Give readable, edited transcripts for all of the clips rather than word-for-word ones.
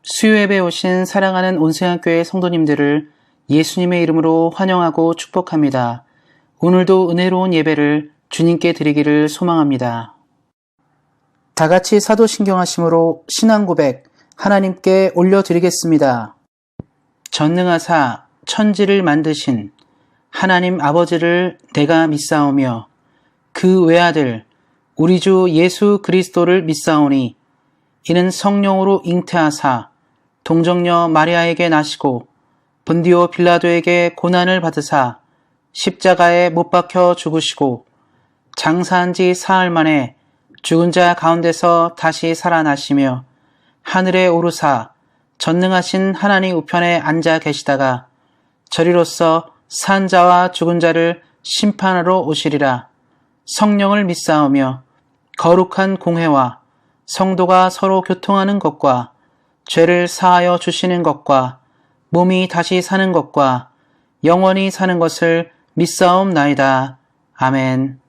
수요예배 오신 사랑하는 온생학교의 성도님들을 예수님의 이름으로 환영하고 축복합니다. 오늘도 은혜로운 예배를 주님께 드리기를 소망합니다. 다같이 사도신경하심으로 신앙고백 하나님께 올려드리겠습니다. 전능하사 천지를 만드신 하나님 아버지를 내가 믿사오며 그 외아들 우리 주 예수 그리스도를 믿사오니 이는 성령으로 잉태하사 동정녀 마리아에게 나시고 본디오 빌라도에게 고난을 받으사 십자가에 못 박혀 죽으시고 장사한 지 사흘 만에 죽은 자 가운데서 다시 살아나시며 하늘에 오르사 전능하신 하나님 우편에 앉아 계시다가 저리로서 산 자와 죽은 자를 심판하러 오시리라. 성령을 믿사오며 거룩한 공회와 성도가 서로 교통하는 것과 죄를 사하여 주시는 것과 몸이 다시 사는 것과 영원히 사는 것을 믿사옵나이다. 아멘.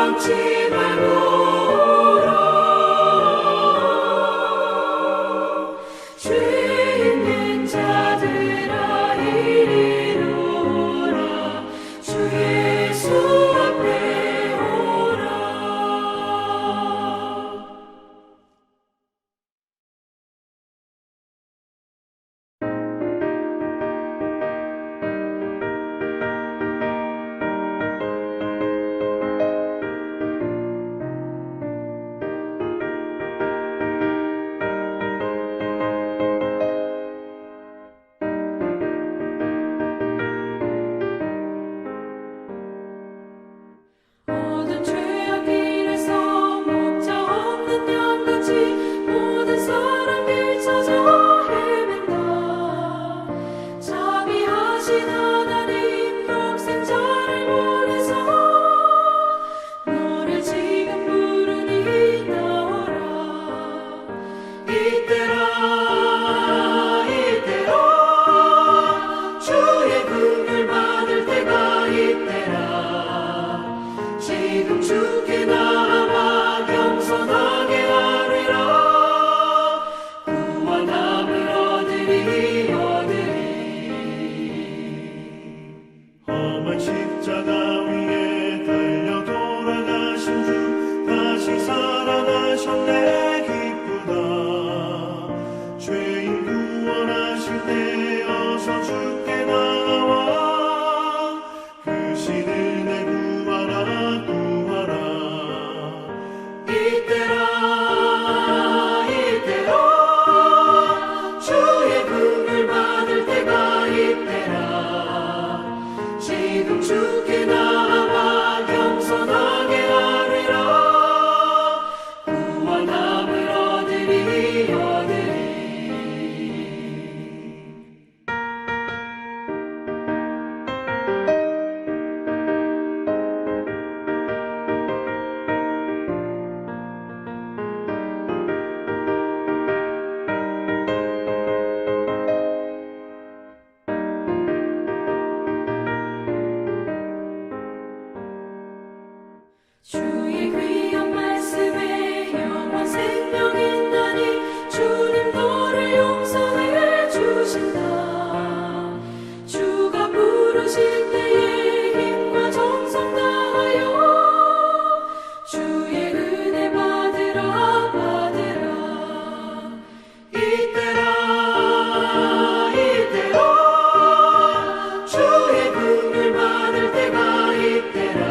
도망치 말고 주께 나와 겸손하게 아뢰라. 구원함을 얻으리 험한 십자가 위에 달려 돌아가신 주 다시 살아나셨네 기쁘다. 죄인 구원하실 때 어서 주께 나와 그 신을 내 구하라 구하라. 이때라 주의 긍휼 받을 때가 이때라. 지금 주께 나와 겸손하게 아뢰라. 구원함을 얻으리 주의 귀한 말씀에 영원 생명 있나니 주님 너를 용서해 주신다. 주가 부르실 때에 힘과 정성 다하여 주의 은혜 받으라 이때라 주의 긍휼 받을 때가 이때라.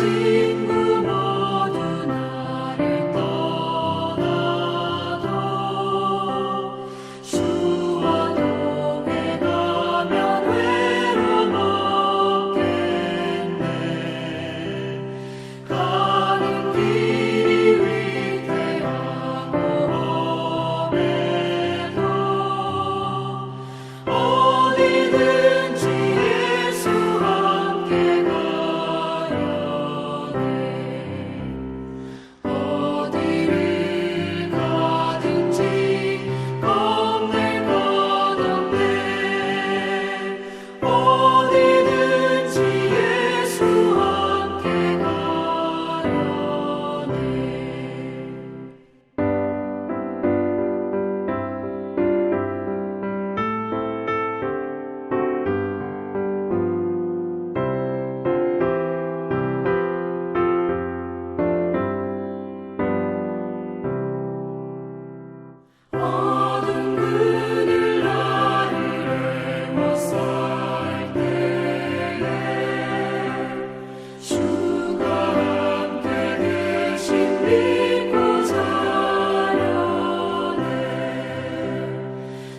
친구 모두 나를 떠나도 주와 동행 가면 외로움 없겠네. 가는 길이 위태하고 험해도 어디든지 예수 함께 가려네. 어디를 가든지 겁낼 것 없네. 어디든지 예수 함께 가려네. 어둠 그늘 나를 애워쌀 때에 주가 함께 계신 믿고 자려네.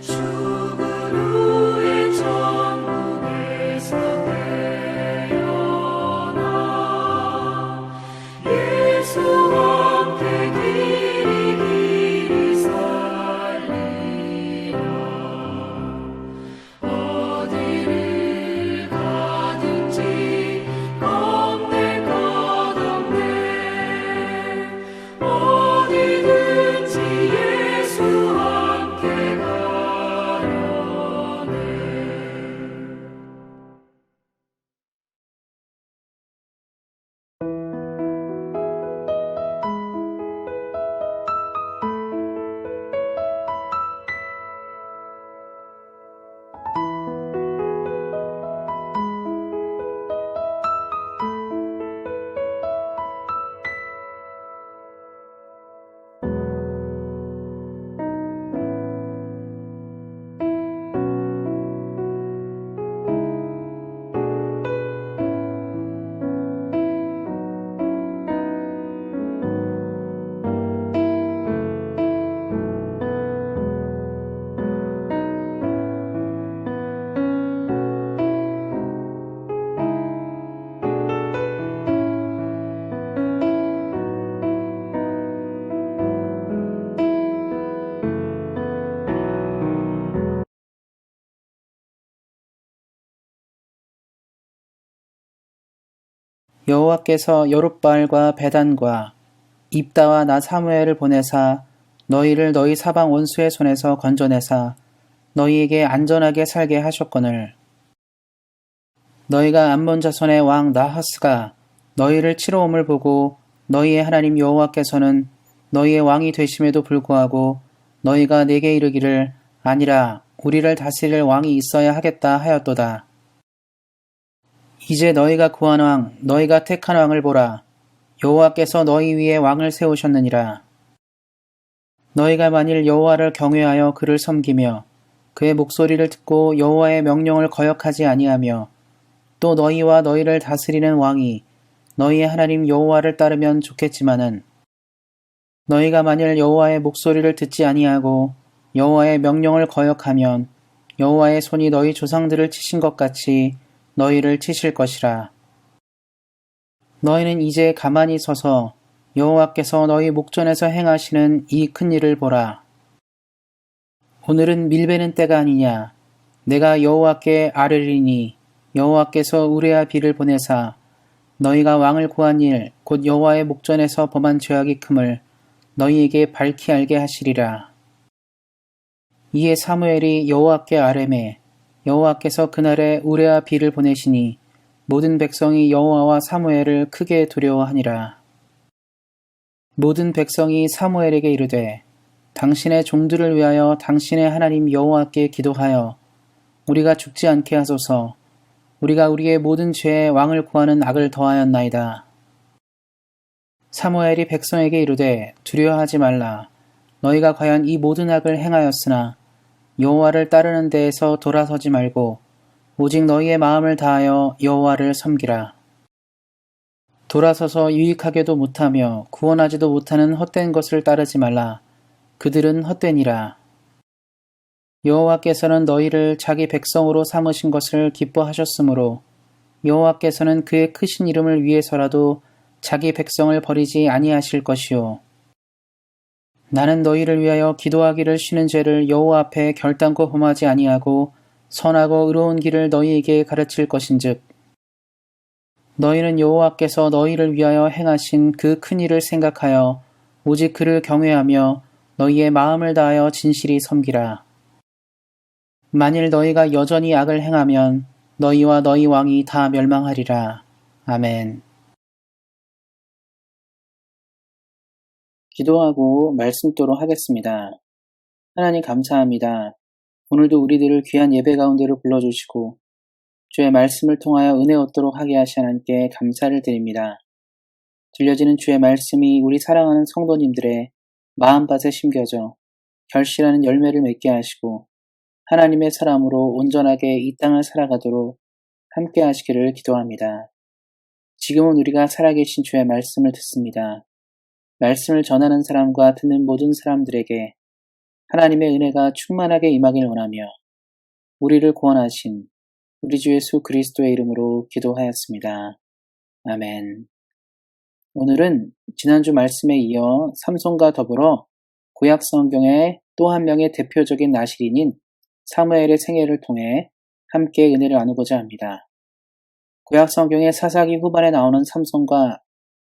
죽은 후에 천국에서 태어나 예수 함께 길이 살리라. 어디를 가든지 겁낼 것 없네. 어디든지 예수 함께 가려네. 여호와께서 여룹바알과 베단과 입다와 나 사무엘을 보내사 너희를 너희 사방 원수의 손에서 건져내사 너희에게 안전하게 살게 하셨거늘. 너희가 암몬 자손의 왕 나하스가 너희를 치러옴을 보고 너희의 하나님 여호와께서는 너희의 왕이 되심에도 불구하고 너희가 내게 이르기를 아니라 우리를 다스릴 왕이 있어야 하겠다 하였도다. 이제 너희가 구한 왕, 너희가 택한 왕을 보라. 여호와께서 너희 위에 왕을 세우셨느니라. 너희가 만일 여호와를 경외하여 그를 섬기며 그의 목소리를 듣고 여호와의 명령을 거역하지 아니하며 또 너희와 너희를 다스리는 왕이 너희의 하나님 여호와를 따르면 좋겠지만은 너희가 만일 여호와의 목소리를 듣지 아니하고 여호와의 명령을 거역하면 여호와의 손이 너희 조상들을 치신 것 같이 너희를 치실 것이라. 너희는 이제 가만히 서서 여호와께서 너희 목전에서 행하시는 이 큰 일을 보라. 오늘은 밀베는 때가 아니냐. 내가 여호와께 아뢰리니 여호와께서 우레아 비를 보내사 너희가 왕을 구한 일 곧 여호와의 목전에서 범한 죄악이 큼을 너희에게 밝히 알게 하시리라. 이에 사무엘이 여호와께 아뢰매 여호와께서 그날에 우레아 비를 보내시니 모든 백성이 여호와와 사무엘을 크게 두려워하니라. 모든 백성이 사무엘에게 이르되 당신의 종들을 위하여 당신의 하나님 여호와께 기도하여 우리가 죽지 않게 하소서. 우리가 우리의 모든 죄에 왕을 구하는 악을 더하였나이다. 사무엘이 백성에게 이르되 두려워하지 말라. 너희가 과연 이 모든 악을 행하였으나 여호와를 따르는 데에서 돌아서지 말고 오직 너희의 마음을 다하여 여호와를 섬기라. 돌아서서 유익하게도 못하며 구원하지도 못하는 헛된 것을 따르지 말라. 그들은 헛되니라. 여호와께서는 너희를 자기 백성으로 삼으신 것을 기뻐하셨으므로 여호와께서는 그의 크신 이름을 위해서라도 자기 백성을 버리지 아니하실 것이요. 나는 너희를 위하여 기도하기를 쉬는 죄를 여호와 앞에 결단코 범하지 아니하고 선하고 의로운 길을 너희에게 가르칠 것인즉 너희는 여호와께서 너희를 위하여 행하신 그 큰 일을 생각하여 오직 그를 경외하며 너희의 마음을 다하여 진실히 섬기라. 만일 너희가 여전히 악을 행하면 너희와 너희 왕이 다 멸망하리라. 아멘. 기도하고 말씀도록 하겠습니다. 하나님 감사합니다. 오늘도 우리들을 귀한 예배 가운데로 불러주시고 주의 말씀을 통하여 은혜 얻도록 하게 하신 하나님께 감사를 드립니다. 들려지는 주의 말씀이 우리 사랑하는 성도님들의 마음밭에 심겨져 결실하는 열매를 맺게 하시고 하나님의 사람으로 온전하게 이 땅을 살아가도록 함께 하시기를 기도합니다. 지금은 우리가 살아계신 주의 말씀을 듣습니다. 말씀을 전하는 사람과 듣는 모든 사람들에게 하나님의 은혜가 충만하게 임하길 원하며 우리를 구원하신 우리 주 예수 그리스도의 이름으로 기도하였습니다. 아멘. 오늘은 지난주 말씀에 이어 삼손과 더불어 구약 성경의 또 한 명의 대표적인 나실인인 사무엘의 생애를 통해 함께 은혜를 나누고자 합니다. 구약 성경의 사사기 후반에 나오는 삼손과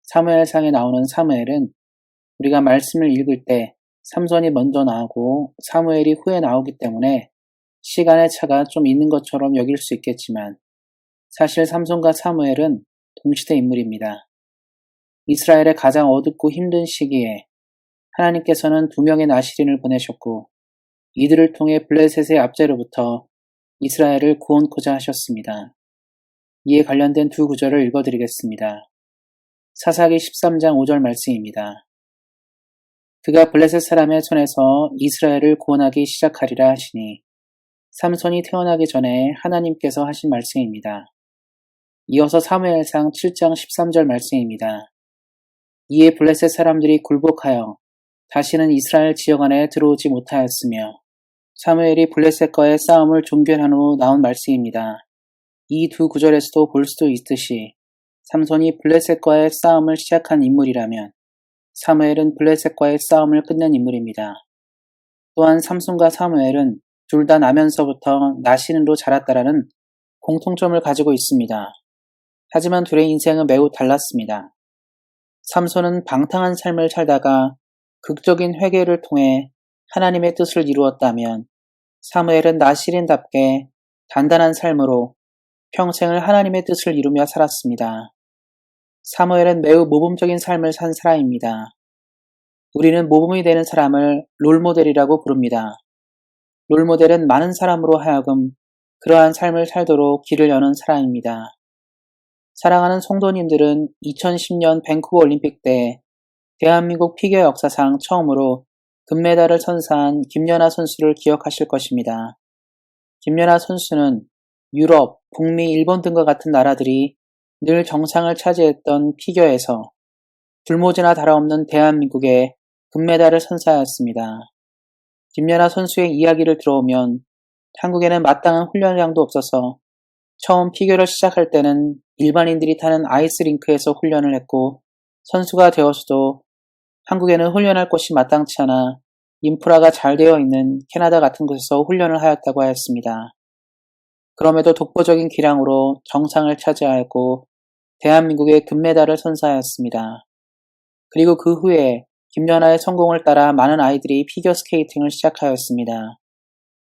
사무엘상에 나오는 사무엘은 우리가 말씀을 읽을 때 삼손이 먼저 나오고 사무엘이 후에 나오기 때문에 시간의 차가 좀 있는 것처럼 여길 수 있겠지만 사실 삼손과 사무엘은 동시대 인물입니다. 이스라엘의 가장 어둡고 힘든 시기에 하나님께서는 2명의 나실인을 보내셨고 이들을 통해 블레셋의 압제로부터 이스라엘을 구원코자 하셨습니다. 이에 관련된 두 구절을 읽어드리겠습니다. 사사기 13장 5절 말씀입니다. 그가 블레셋 사람의 손에서 이스라엘을 구원하기 시작하리라 하시니 삼손이 태어나기 전에 하나님께서 하신 말씀입니다. 이어서 사무엘상 7장 13절 말씀입니다. 이에 블레셋 사람들이 굴복하여 다시는 이스라엘 지역 안에 들어오지 못하였으며 사무엘이 블레셋과의 싸움을 종결한 후 나온 말씀입니다. 이 두 구절에서도 볼 수도 있듯이 삼손이 블레셋과의 싸움을 시작한 인물이라면 사무엘은 블레셋과의 싸움을 끝낸 인물입니다. 또한 삼손과 사무엘은 둘 다 나면서부터 나신으로 자랐다라는 공통점을 가지고 있습니다. 하지만 둘의 인생은 매우 달랐습니다. 삼손은 방탕한 삶을 살다가 극적인 회개를 통해 하나님의 뜻을 이루었다면 사무엘은 나실인답게 단단한 삶으로 평생을 하나님의 뜻을 이루며 살았습니다. 사무엘은 매우 모범적인 삶을 산 사람입니다. 우리는 모범이 되는 사람을 롤모델이라고 부릅니다. 롤모델은 많은 사람으로 하여금 그러한 삶을 살도록 길을 여는 사람입니다. 사랑하는 성도님들은 2010년 밴쿠버 올림픽 때 대한민국 피겨 역사상 처음으로 금메달을 선사한 김연아 선수를 기억하실 것입니다. 김연아 선수는 유럽, 북미, 일본 등과 같은 나라들이 늘 정상을 차지했던 피겨에서 불모지나 다름없는 대한민국에 금메달을 선사하였습니다. 김연아 선수의 이야기를 들어오면 한국에는 마땅한 훈련장도 없어서 처음 피겨를 시작할 때는 일반인들이 타는 아이스링크에서 훈련을 했고 선수가 되어서도 한국에는 훈련할 곳이 마땅치 않아 인프라가 잘 되어 있는 캐나다 같은 곳에서 훈련을 하였다고 하였습니다. 그럼에도 독보적인 기량으로 정상을 차지하였고 대한민국에 금메달을 선사하였습니다. 그리고 그 후에 김연아의 성공을 따라 많은 아이들이 피겨스케이팅을 시작하였습니다.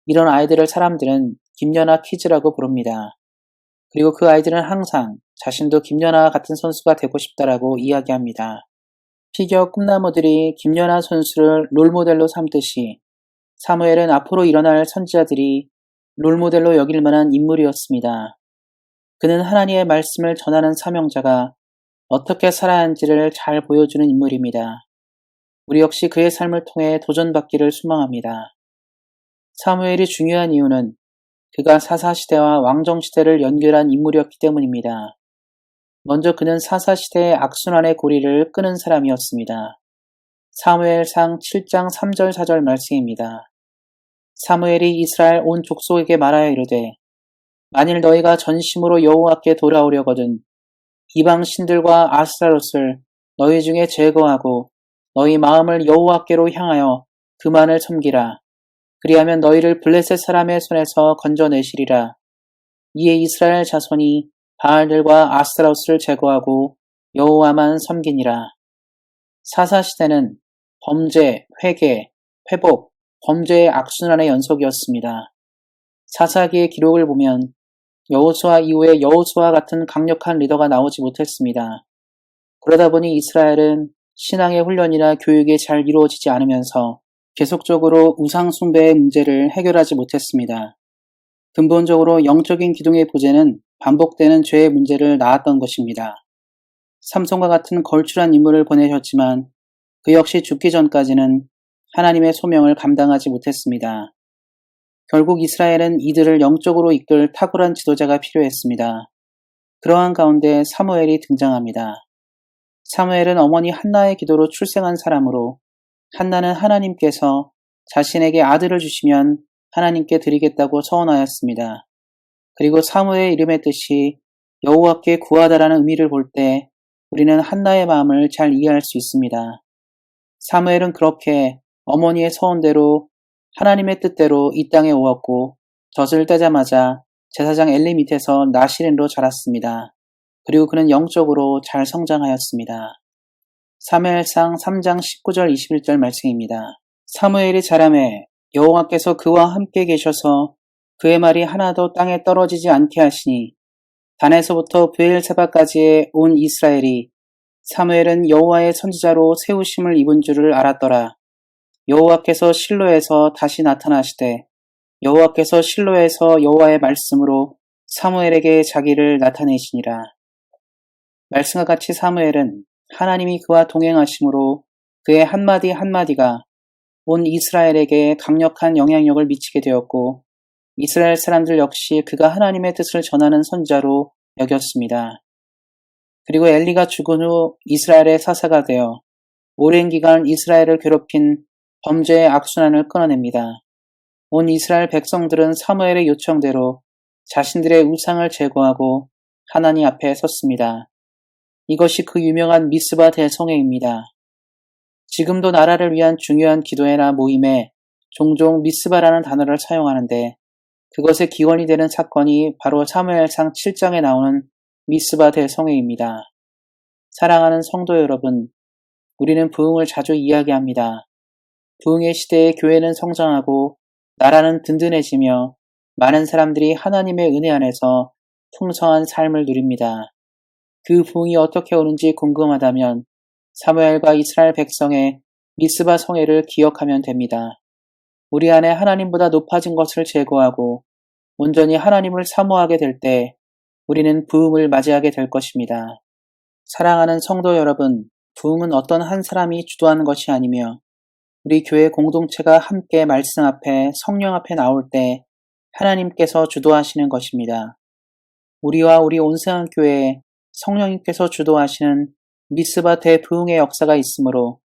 이런 아이들을 사람들은 김연아 키즈라고 부릅니다. 그리고 그 아이들은 항상 자신도 김연아와 같은 선수가 되고 싶다라고 이야기합니다. 피겨 꿈나무들이 김연아 선수를 롤모델로 삼듯이 사무엘은 앞으로 일어날 선지자들이 롤모델로 여길 만한 인물이었습니다. 그는 하나님의 말씀을 전하는 사명자가 어떻게 살아야 하는지를 잘 보여주는 인물입니다. 우리 역시 그의 삶을 통해 도전받기를 소망합니다. 사무엘이 중요한 이유는 그가 사사시대와 왕정시대를 연결한 인물이었기 때문입니다. 먼저 그는 사사시대의 악순환의 고리를 끄는 사람이었습니다. 사무엘상 7장 3절 4절 말씀입니다. 사무엘이 이스라엘 온 족속에게 말하여 이르되 만일 너희가 전심으로 여호와께 돌아오려거든 이방 신들과 아스타롯을 너희 중에 제거하고 너희 마음을 여호와께로 향하여 그만을 섬기라. 그리하면 너희를 블레셋 사람의 손에서 건져내시리라. 이에 이스라엘 자손이 바알들과 아스타롯을 제거하고 여호와만 섬기니라. 사사시대는 범죄, 회개, 회복, 범죄의 악순환의 연속이었습니다. 사사기의 기록을 보면 여호수아 이후에 여호수아 같은 강력한 리더가 나오지 못했습니다. 그러다 보니 이스라엘은 신앙의 훈련이나 교육이 잘 이루어지지 않으면서 계속적으로 우상 숭배의 문제를 해결하지 못했습니다. 근본적으로 영적인 기둥의 부재는 반복되는 죄의 문제를 낳았던 것입니다. 삼손과 같은 걸출한 인물을 보내셨지만 그 역시 죽기 전까지는 하나님의 소명을 감당하지 못했습니다. 결국 이스라엘은 이들을 영적으로 이끌 탁월한 지도자가 필요했습니다. 그러한 가운데 사무엘이 등장합니다. 사무엘은 어머니 한나의 기도로 출생한 사람으로 한나는 하나님께서 자신에게 아들을 주시면 하나님께 드리겠다고 서원하였습니다. 그리고 사무엘의 이름의 뜻이 여호와께 구하다라는 의미를 볼 때 우리는 한나의 마음을 잘 이해할 수 있습니다. 사무엘은 그렇게 어머니의 서원대로 하나님의 뜻대로 이 땅에 오었고 젖을 떼자마자 제사장 엘리 밑에서 나시린으로 자랐습니다. 그리고 그는 영적으로 잘 성장하였습니다. 사무엘상 3장 19절 21절 말씀입니다. 사무엘이 자라매 여호와께서 그와 함께 계셔서 그의 말이 하나도 땅에 떨어지지 않게 하시니 단에서부터 브엘세바까지의 온 이스라엘이 사무엘은 여호와의 선지자로 세우심을 입은 줄을 알았더라. 여호와께서 실로에서 다시 나타나시되 여호와께서 실로에서 여호와의 말씀으로 사무엘에게 자기를 나타내시니라. 말씀과 같이 사무엘은 하나님이 그와 동행하심으로 그의 한마디 한마디가 온 이스라엘에게 강력한 영향력을 미치게 되었고 이스라엘 사람들 역시 그가 하나님의 뜻을 전하는 선지자로 여겼습니다. 그리고 엘리가 죽은 후 이스라엘의 사사가 되어 오랜 기간 이스라엘을 괴롭힌 범죄의 악순환을 끊어냅니다. 온 이스라엘 백성들은 사무엘의 요청대로 자신들의 우상을 제거하고 하나님 앞에 섰습니다. 이것이 그 유명한 미스바 대성회입니다. 지금도 나라를 위한 중요한 기도회나 모임에 종종 미스바라는 단어를 사용하는데 그것의 기원이 되는 사건이 바로 사무엘상 7장에 나오는 미스바 대성회입니다. 사랑하는 성도 여러분, 우리는 부흥을 자주 이야기합니다. 부흥의 시대에 교회는 성장하고 나라는 든든해지며 많은 사람들이 하나님의 은혜 안에서 풍성한 삶을 누립니다. 그 부흥이 어떻게 오는지 궁금하다면 사무엘과 이스라엘 백성의 미스바 성회를 기억하면 됩니다. 우리 안에 하나님보다 높아진 것을 제거하고 온전히 하나님을 사모하게 될 때 우리는 부흥을 맞이하게 될 것입니다. 사랑하는 성도 여러분, 부흥은 어떤 한 사람이 주도하는 것이 아니며 우리 교회 공동체가 함께 말씀 앞에 성령 앞에 나올 때 하나님께서 주도하시는 것입니다. 우리와 우리 온세한 교회에 성령님께서 주도하시는 미스바 대부흥의 역사가 있으므로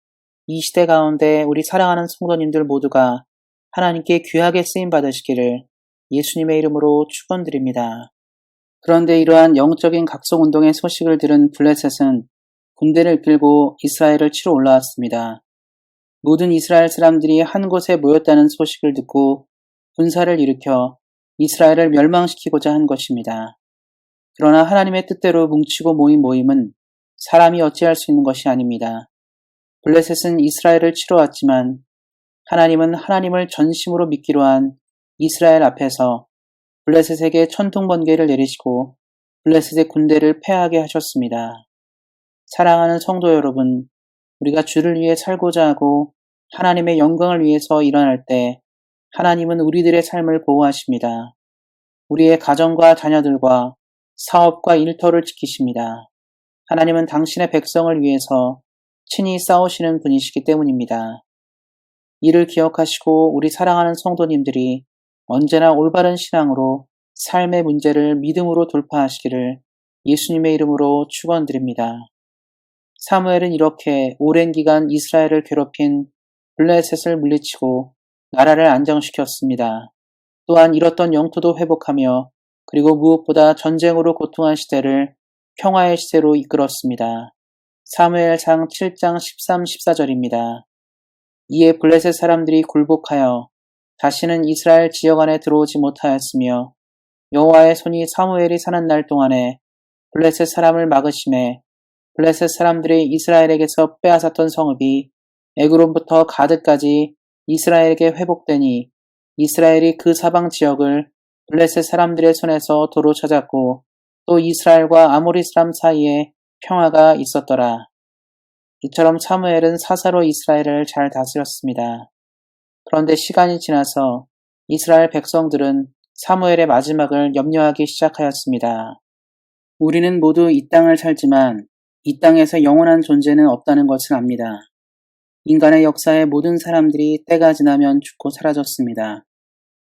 이 시대 가운데 우리 사랑하는 성도님들 모두가 하나님께 귀하게 쓰임 받으시기를 예수님의 이름으로 축원드립니다. 그런데 이러한 영적인 각성운동의 소식을 들은 블레셋은 군대를 이끌고 이스라엘을 치러 올라왔습니다. 모든 이스라엘 사람들이 한 곳에 모였다는 소식을 듣고 군사를 일으켜 이스라엘을 멸망시키고자 한 것입니다. 그러나 하나님의 뜻대로 뭉치고 모인 모임은 사람이 어찌할 수 있는 것이 아닙니다. 블레셋은 이스라엘을 치러 왔지만 하나님은 하나님을 전심으로 믿기로 한 이스라엘 앞에서 블레셋에게 천둥번개를 내리시고 블레셋의 군대를 패하게 하셨습니다. 사랑하는 성도 여러분, 우리가 주를 위해 살고자 하고 하나님의 영광을 위해서 일어날 때 하나님은 우리들의 삶을 보호하십니다. 우리의 가정과 자녀들과 사업과 일터를 지키십니다. 하나님은 당신의 백성을 위해서 친히 싸우시는 분이시기 때문입니다. 이를 기억하시고 우리 사랑하는 성도님들이 언제나 올바른 신앙으로 삶의 문제를 믿음으로 돌파하시기를 예수님의 이름으로 축원드립니다. 사무엘은 이렇게 오랜 기간 이스라엘을 괴롭힌 블레셋을 물리치고 나라를 안정시켰습니다. 또한 잃었던 영토도 회복하며 그리고 무엇보다 전쟁으로 고통한 시대를 평화의 시대로 이끌었습니다. 사무엘상 7장 13, 14절입니다. 이에 블레셋 사람들이 굴복하여 다시는 이스라엘 지역 안에 들어오지 못하였으며 여호와의 손이 사무엘이 사는 날 동안에 블레셋 사람을 막으심에 블레셋 사람들이 이스라엘에게서 빼앗았던 성읍이 에그론부터 가드까지 이스라엘에게 회복되니 이스라엘이 그 사방 지역을 블레셋 사람들의 손에서 도로 찾았고 또 이스라엘과 아모리 사람 사이에 평화가 있었더라. 이처럼 사무엘은 사사로 이스라엘을 잘 다스렸습니다. 그런데 시간이 지나서 이스라엘 백성들은 사무엘의 마지막을 염려하기 시작하였습니다. 우리는 모두 이 땅을 살지만 이 땅에서 영원한 존재는 없다는 것을 압니다. 인간의 역사의 모든 사람들이 때가 지나면 죽고 사라졌습니다.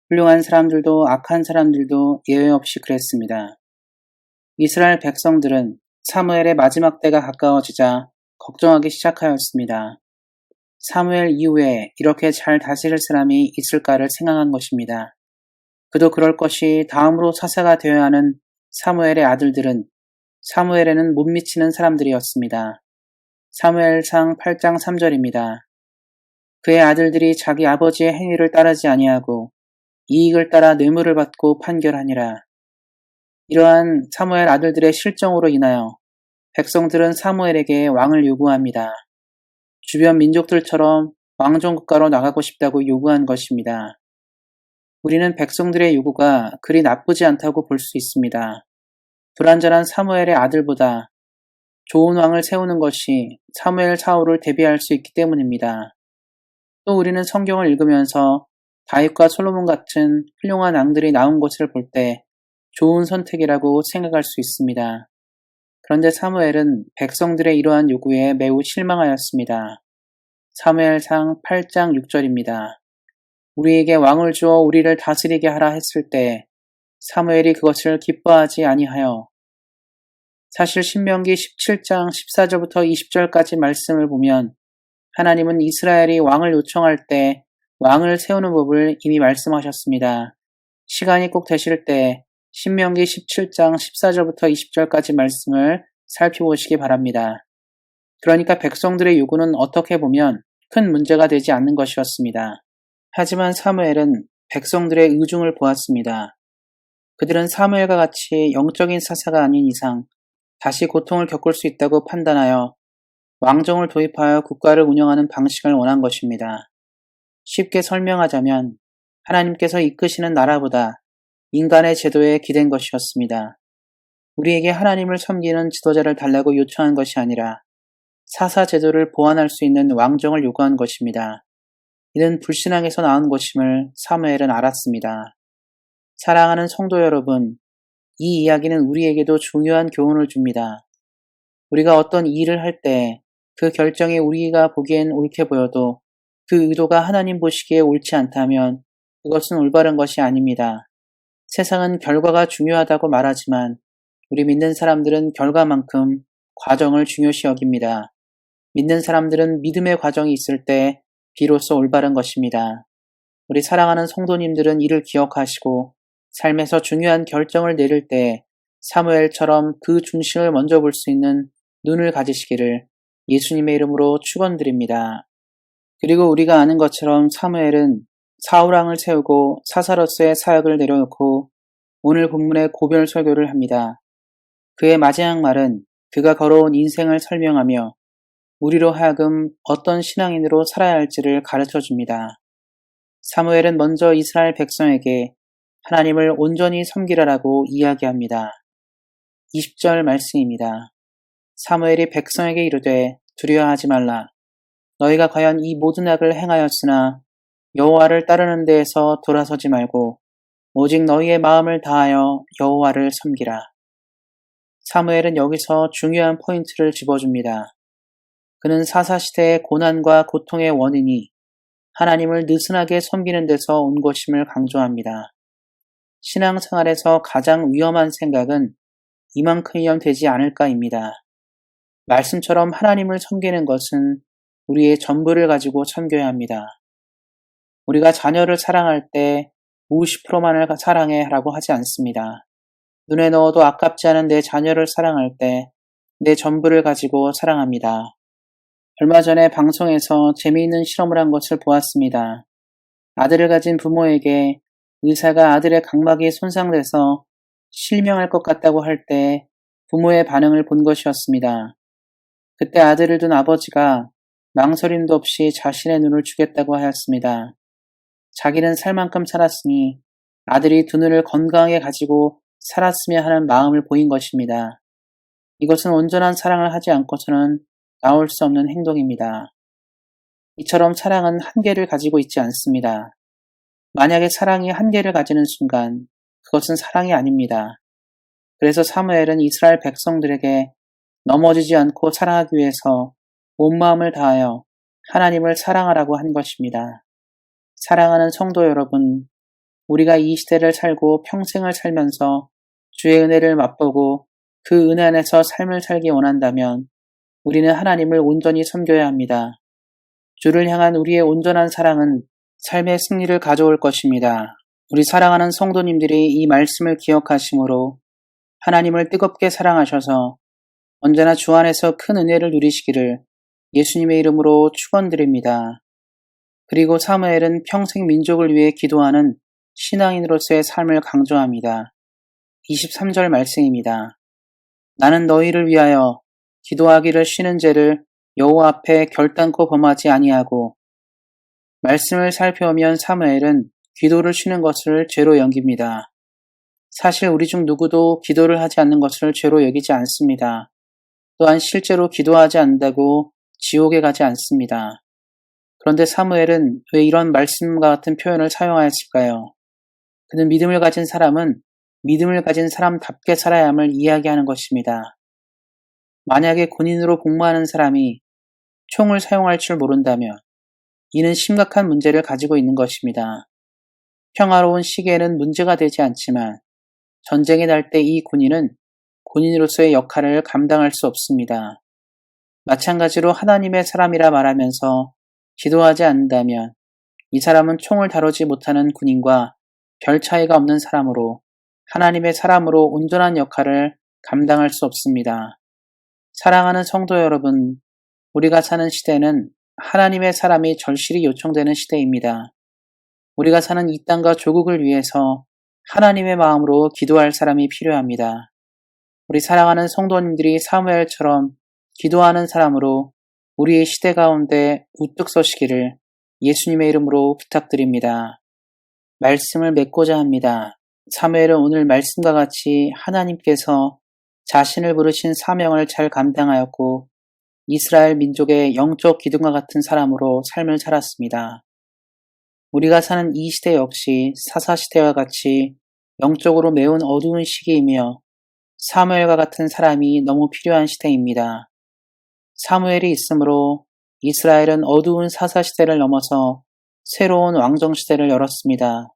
훌륭한 사람들도 악한 사람들도 예외 없이 그랬습니다. 이스라엘 백성들은 사무엘의 마지막 때가 가까워지자 걱정하기 시작하였습니다. 사무엘 이후에 이렇게 잘 다스릴 사람이 있을까를 생각한 것입니다. 그도 그럴 것이 다음으로 사사가 되어야 하는 사무엘의 아들들은 사무엘에는 못 미치는 사람들이었습니다. 사무엘상 8장 3절입니다. 그의 아들들이 자기 아버지의 행위를 따르지 아니하고 이익을 따라 뇌물을 받고 판결하니라. 이러한 사무엘 아들들의 실정으로 인하여 백성들은 사무엘에게 왕을 요구합니다. 주변 민족들처럼 왕정국가로 나가고 싶다고 요구한 것입니다. 우리는 백성들의 요구가 그리 나쁘지 않다고 볼 수 있습니다. 불완전한 사무엘의 아들보다 좋은 왕을 세우는 것이 사무엘 사후를 대비할 수 있기 때문입니다. 또 우리는 성경을 읽으면서 다윗과 솔로몬 같은 훌륭한 왕들이 나온 것을 볼 때 좋은 선택이라고 생각할 수 있습니다. 그런데 사무엘은 백성들의 이러한 요구에 매우 실망하였습니다. 사무엘상 8장 6절입니다. 우리에게 왕을 주어 우리를 다스리게 하라 했을 때 사무엘이 그것을 기뻐하지 아니하여 사실 신명기 17장 14절부터 20절까지 말씀을 보면 하나님은 이스라엘이 왕을 요청할 때 왕을 세우는 법을 이미 말씀하셨습니다. 시간이 꼭 되실 때 신명기 17장 14절부터 20절까지 말씀을 살펴보시기 바랍니다. 그러니까 백성들의 요구는 어떻게 보면 큰 문제가 되지 않는 것이었습니다. 하지만 사무엘은 백성들의 의중을 보았습니다. 그들은 사무엘과 같이 영적인 사사가 아닌 이상 다시 고통을 겪을 수 있다고 판단하여 왕정을 도입하여 국가를 운영하는 방식을 원한 것입니다. 쉽게 설명하자면 하나님께서 이끄시는 나라보다 인간의 제도에 기댄 것이었습니다. 우리에게 하나님을 섬기는 지도자를 달라고 요청한 것이 아니라 사사 제도를 보완할 수 있는 왕정을 요구한 것입니다. 이는 불신앙에서 나온 것임을 사무엘은 알았습니다. 사랑하는 성도 여러분, 이 이야기는 우리에게도 중요한 교훈을 줍니다. 우리가 어떤 일을 할 때 그 결정이 우리가 보기엔 옳게 보여도 그 의도가 하나님 보시기에 옳지 않다면 그것은 올바른 것이 아닙니다. 세상은 결과가 중요하다고 말하지만 우리 믿는 사람들은 결과만큼 과정을 중요시 여깁니다. 믿는 사람들은 믿음의 과정이 있을 때 비로소 올바른 것입니다. 우리 사랑하는 성도님들은 이를 기억하시고 삶에서 중요한 결정을 내릴 때 사무엘처럼 그 중심을 먼저 볼 수 있는 눈을 가지시기를 예수님의 이름으로 축원드립니다. 그리고 우리가 아는 것처럼 사무엘은 사울왕을 세우고 사사로서의 사역을 내려놓고 오늘 본문의 고별 설교를 합니다. 그의 마지막 말은 그가 걸어온 인생을 설명하며 우리로 하여금 어떤 신앙인으로 살아야 할지를 가르쳐 줍니다. 사무엘은 먼저 이스라엘 백성에게 하나님을 온전히 섬기라라고 이야기합니다. 20절 말씀입니다. 사무엘이 백성에게 이르되 두려워하지 말라. 너희가 과연 이 모든 악을 행하였으나 여호와를 따르는 데에서 돌아서지 말고 오직 너희의 마음을 다하여 여호와를 섬기라. 사무엘은 여기서 중요한 포인트를 짚어줍니다. 그는 사사시대의 고난과 고통의 원인이 하나님을 느슨하게 섬기는 데서 온 것임을 강조합니다. 신앙생활에서 가장 위험한 생각은 이만큼이면 되지 않을까입니다. 말씀처럼 하나님을 섬기는 것은 우리의 전부를 가지고 섬겨야 합니다. 우리가 자녀를 사랑할 때 50%만을 사랑해 라고 하지 않습니다. 눈에 넣어도 아깝지 않은 내 자녀를 사랑할 때 내 전부를 가지고 사랑합니다. 얼마 전에 방송에서 재미있는 실험을 한 것을 보았습니다. 아들을 가진 부모에게 의사가 아들의 각막이 손상돼서 실명할 것 같다고 할 때 부모의 반응을 본 것이었습니다. 그때 아들을 둔 아버지가 망설임도 없이 자신의 눈을 주겠다고 하였습니다. 자기는 살 만큼 살았으니 아들이 두 눈을 건강하게 가지고 살았으면 하는 마음을 보인 것입니다. 이것은 온전한 사랑을 하지 않고서는 나올 수 없는 행동입니다. 이처럼 사랑은 한계를 가지고 있지 않습니다. 만약에 사랑이 한계를 가지는 순간 그것은 사랑이 아닙니다. 그래서 사무엘은 이스라엘 백성들에게 넘어지지 않고 살아가기 위해서 온 마음을 다하여 하나님을 사랑하라고 한 것입니다. 사랑하는 성도 여러분, 우리가 이 시대를 살고 평생을 살면서 주의 은혜를 맛보고 그 은혜 안에서 삶을 살기 원한다면 우리는 하나님을 온전히 섬겨야 합니다. 주를 향한 우리의 온전한 사랑은 삶의 승리를 가져올 것입니다. 우리 사랑하는 성도님들이 이 말씀을 기억하심으로 하나님을 뜨겁게 사랑하셔서 언제나 주 안에서 큰 은혜를 누리시기를 예수님의 이름으로 축원드립니다. 그리고 사무엘은 평생 민족을 위해 기도하는 신앙인으로서의 삶을 강조합니다. 23절 말씀입니다. 나는 너희를 위하여 기도하기를 쉬는 죄를 여호와 앞에 결단코 범하지 아니하고 말씀을 살펴보면 사무엘은 기도를 쉬는 것을 죄로 여깁니다. 사실 우리 중 누구도 기도를 하지 않는 것을 죄로 여기지 않습니다. 또한 실제로 기도하지 않는다고 지옥에 가지 않습니다. 그런데 사무엘은 왜 이런 말씀과 같은 표현을 사용하였을까요? 그는 믿음을 가진 사람은 믿음을 가진 사람답게 살아야 함을 이야기하는 것입니다. 만약에 군인으로 복무하는 사람이 총을 사용할 줄 모른다면 이는 심각한 문제를 가지고 있는 것입니다. 평화로운 시기에는 문제가 되지 않지만 전쟁이 날 때 이 군인은 군인으로서의 역할을 감당할 수 없습니다. 마찬가지로 하나님의 사람이라 말하면서 기도하지 않는다면 이 사람은 총을 다루지 못하는 군인과 별 차이가 없는 사람으로 하나님의 사람으로 온전한 역할을 감당할 수 없습니다. 사랑하는 성도 여러분, 우리가 사는 시대는 하나님의 사람이 절실히 요청되는 시대입니다. 우리가 사는 이 땅과 조국을 위해서 하나님의 마음으로 기도할 사람이 필요합니다. 우리 사랑하는 성도님들이 사무엘처럼 기도하는 사람으로 우리의 시대 가운데 우뚝 서시기를 예수님의 이름으로 부탁드립니다. 말씀을 맺고자 합니다. 사무엘은 오늘 말씀과 같이 하나님께서 자신을 부르신 사명을 잘 감당하였고 이스라엘 민족의 영적 기둥과 같은 사람으로 삶을 살았습니다. 우리가 사는 이 시대 역시 사사시대와 같이 영적으로 매우 어두운 시기이며 사무엘과 같은 사람이 너무 필요한 시대입니다. 사무엘이 있으므로 이스라엘은 어두운 사사시대를 넘어서 새로운 왕정시대를 열었습니다.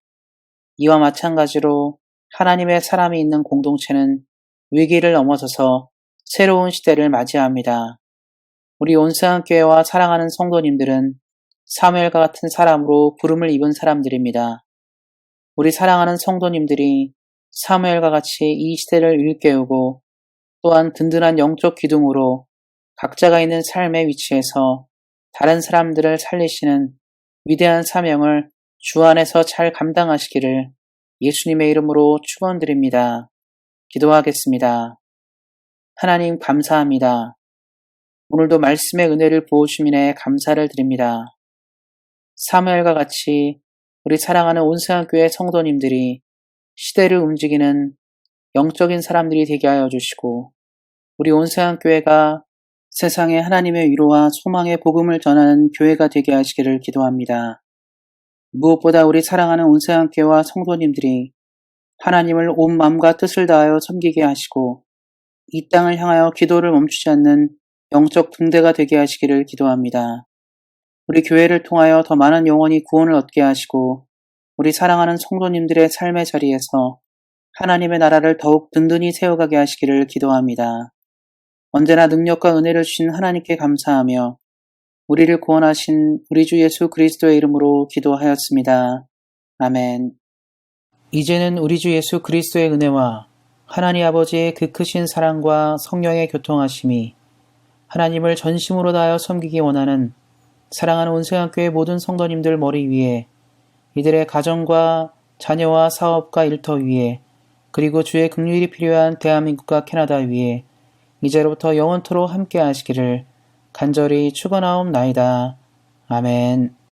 이와 마찬가지로 하나님의 사람이 있는 공동체는 위기를 넘어서서 새로운 시대를 맞이합니다. 우리 온상교회와 사랑하는 성도님들은 사무엘과 같은 사람으로 부름을 입은 사람들입니다. 우리 사랑하는 성도님들이 사무엘과 같이 이 시대를 일깨우고 또한 든든한 영적 기둥으로 각자가 있는 삶의 위치에서 다른 사람들을 살리시는 위대한 사명을 주 안에서 잘 감당하시기를 예수님의 이름으로 축원드립니다. 기도하겠습니다. 하나님 감사합니다. 오늘도 말씀의 은혜를 부어주심에 감사를 드립니다. 사무엘과 같이 우리 사랑하는 온상교회 성도님들이 시대를 움직이는 영적인 사람들이 되게 하여 주시고 우리 온상교회가 세상에 하나님의 위로와 소망의 복음을 전하는 교회가 되게 하시기를 기도합니다. 무엇보다 우리 사랑하는 온상교회와 성도님들이 하나님을 온 마음과 뜻을 다하여 섬기게 하시고 이 땅을 향하여 기도를 멈추지 않는 영적 붕대가 되게 하시기를 기도합니다. 우리 교회를 통하여 더 많은 영혼이 구원을 얻게 하시고 우리 사랑하는 성도님들의 삶의 자리에서 하나님의 나라를 더욱 든든히 세워가게 하시기를 기도합니다. 언제나 능력과 은혜를 주신 하나님께 감사하며 우리를 구원하신 우리 주 예수 그리스도의 이름으로 기도하였습니다. 아멘. 이제는 우리 주 예수 그리스도의 은혜와 하나님 아버지의 그 크신 사랑과 성령의 교통하심이 하나님을 전심으로 다하여 섬기기 원하는 사랑하는 온세상교회 모든 성도님들 머리 위에, 이들의 가정과 자녀와 사업과 일터 위에, 그리고 주의 긍휼이 필요한 대한민국과 캐나다 위에 이제로부터 영원토록 함께 하시기를 간절히 축원하옵나이다. 아멘.